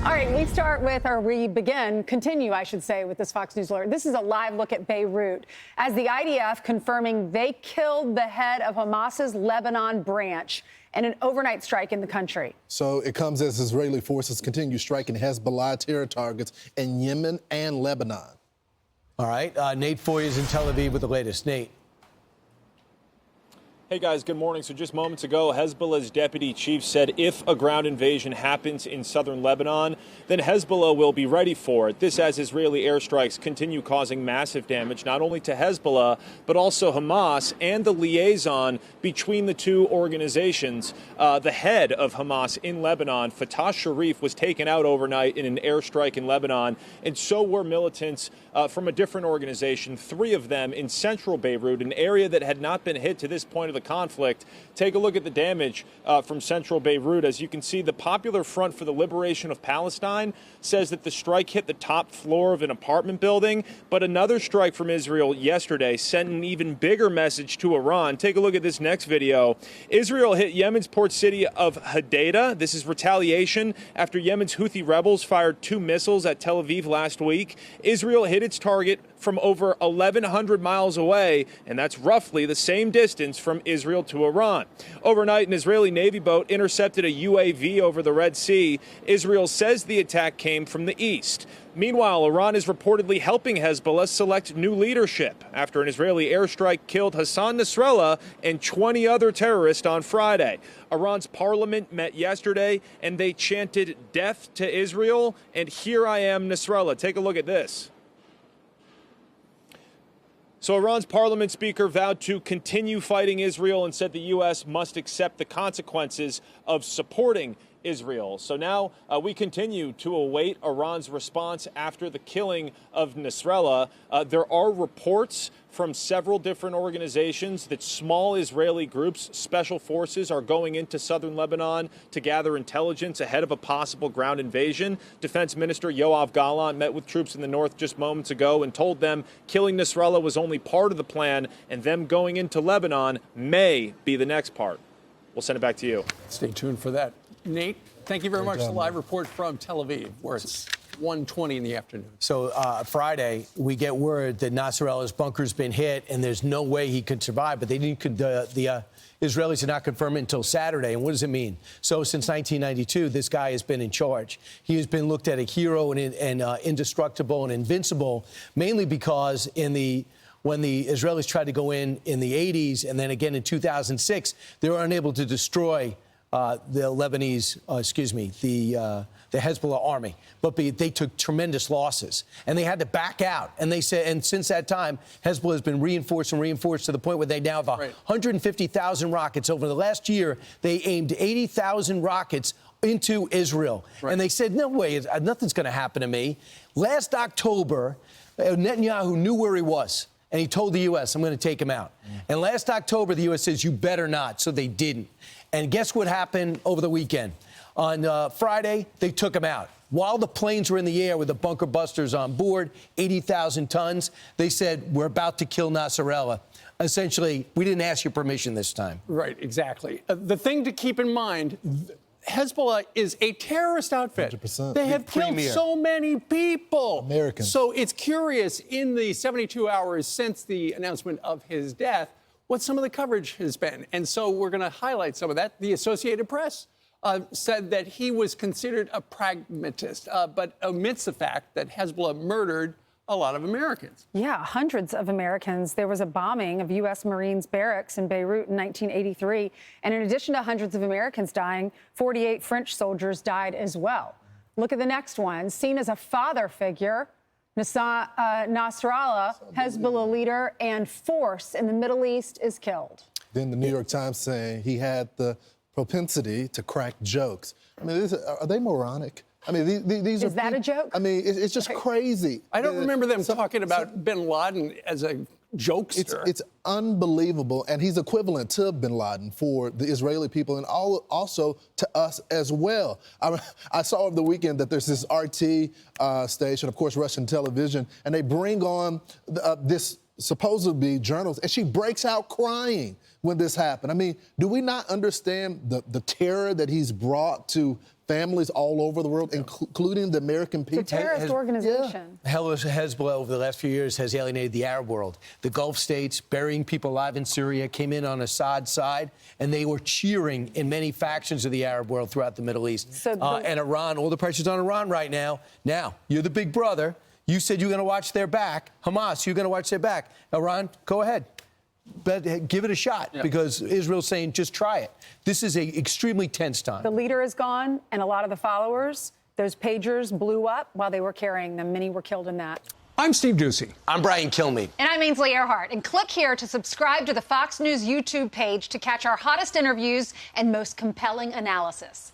All right, we start with, or we continue, I should say, with this Fox News alert. This is a live look at Beirut as the IDF confirming they killed the head of Hamas's Lebanon branch in an overnight strike in the country. So it comes as Israeli forces continue striking Hezbollah terror targets in Yemen and Lebanon. All right, Nate Foy is in Tel Aviv with the latest. Nate. Hey guys, good morning. So just moments ago, Hezbollah's deputy chief said if a ground invasion happens in southern Lebanon, then Hezbollah will be ready for it. This as Israeli airstrikes continue causing massive damage, not only to Hezbollah, but also Hamas and the liaison between the two organizations. The head of Hamas in Lebanon, Fatah Sharif, was taken out overnight in an airstrike in Lebanon, and so were militants from a different organization, 3 of them in central Beirut, an area that had not been hit to this point of the conflict. Take a look at the damage from central Beirut. As you can see, the Popular Front for the Liberation of Palestine says that the strike hit the top floor of an apartment building, but another strike from Israel yesterday sent an even bigger message to Iran. Take a look at this next video. Israel hit Yemen's port city of Hodeidah. This is retaliation after Yemen's Houthi rebels fired 2 missiles at Tel Aviv last week. Israel hit its target from over 1,100 miles away, and that's roughly the same distance from Israel to Iran. Overnight, an Israeli Navy boat intercepted a UAV over the Red Sea. Israel says the attack came from the east. Meanwhile, Iran is reportedly helping Hezbollah select new leadership after an Israeli airstrike killed Hassan Nasrallah and 20 other terrorists on Friday. Iran's parliament met yesterday, and they chanted death to Israel and here I am Nasrallah. Take a look at this. So Iran's parliament speaker vowed to continue fighting Israel and said the U.S. must accept the consequences of supporting Israel. So now we continue to await Iran's response after the killing of Nasrallah. There are reports from several different organizations that small Israeli groups, special forces, are going into southern Lebanon to gather intelligence ahead of a possible ground invasion. Defense Minister Yoav Gallant met with troops in the north just moments ago and told them killing Nasrallah was only part of the plan, and them going into Lebanon may be the next part. We'll send it back to you. Stay tuned for that. Nate, thank you very much. The live report from Tel Aviv, where it's 1:20 in the afternoon. So Friday, we get word that Nasrallah's bunker's been hit, and there's no way he could survive. But they didn't. The Israelis did not confirm it until Saturday. And what does it mean? So since 1992, this guy has been in charge. He has been looked at a hero and indestructible and invincible, mainly because when the Israelis tried to go in the 80s and then again in 2006, they were unable to destroy the Hezbollah army, but they took tremendous losses, and they had to back out. And they said, and since that time, Hezbollah has been reinforced to the point where they now have 150,000 rockets. Over the last year, they aimed 80,000 rockets into Israel. And they said, no way, nothing's going to happen to me. Last October, Netanyahu knew where he was, and he told the U.S., I'm going to take him out. And last October, the U.S. says, you better not. So they didn't. And guess what happened over the weekend? On Friday, they took him out. While the planes were in the air with the bunker busters on board, 80,000 tons, they said, we're about to kill Nasrallah. Essentially, we didn't ask your permission this time. Right, exactly. The thing to keep in mind, Hezbollah is a terrorist outfit. 100%. They have killed so many people. Americans. So it's curious, in the 72 hours since the announcement of his death, what some of the coverage has been. And so we're going to highlight some of that. The Associated Press said that he was considered a pragmatist, but omits the fact that Hezbollah murdered a lot of Americans. Yeah, hundreds of Americans. There was a bombing of U.S. Marines barracks in Beirut in 1983. And in addition to hundreds of Americans dying, 48 French soldiers died as well. Look at the next one. Seen as a father figure, Nasrallah, Hezbollah leader and force in the Middle East, is killed. Then the New York Times saying he had the propensity to crack jokes. I mean, are they moronic? I mean, these are... Is that a joke? I mean, it's just crazy. I don't remember them talking about bin Laden as a jokester. It's unbelievable, and he's equivalent to bin Laden for the Israeli people and also to us as well. I saw over the weekend that there's this RT station, of course, Russian television, and they bring on this supposedly journalist, and she breaks out crying when this happened. I mean, do we not understand the terror that he's brought to families all over the world, including the American people. It's a terrorist organization. Hezbollah over the last few years has alienated the Arab world. The Gulf states, burying people alive in Syria, came in on Assad's side, and they were cheering in many factions of the Arab world throughout the Middle East. And Iran, all the pressure's on Iran right now. Now, you're the big brother. You said you're going to watch their back. Hamas, you're going to watch their back. Iran, go ahead. But give it a shot, because Israel's saying just try it. This is an extremely tense time. The leader is gone, and a lot of the followers, those pagers blew up while they were carrying them. Many were killed in that. I'm Steve Doocy. I'm Brian Kilmeade. And I'm Ainsley Earhart. And click here to subscribe to the Fox News YouTube page to catch our hottest interviews and most compelling analysis.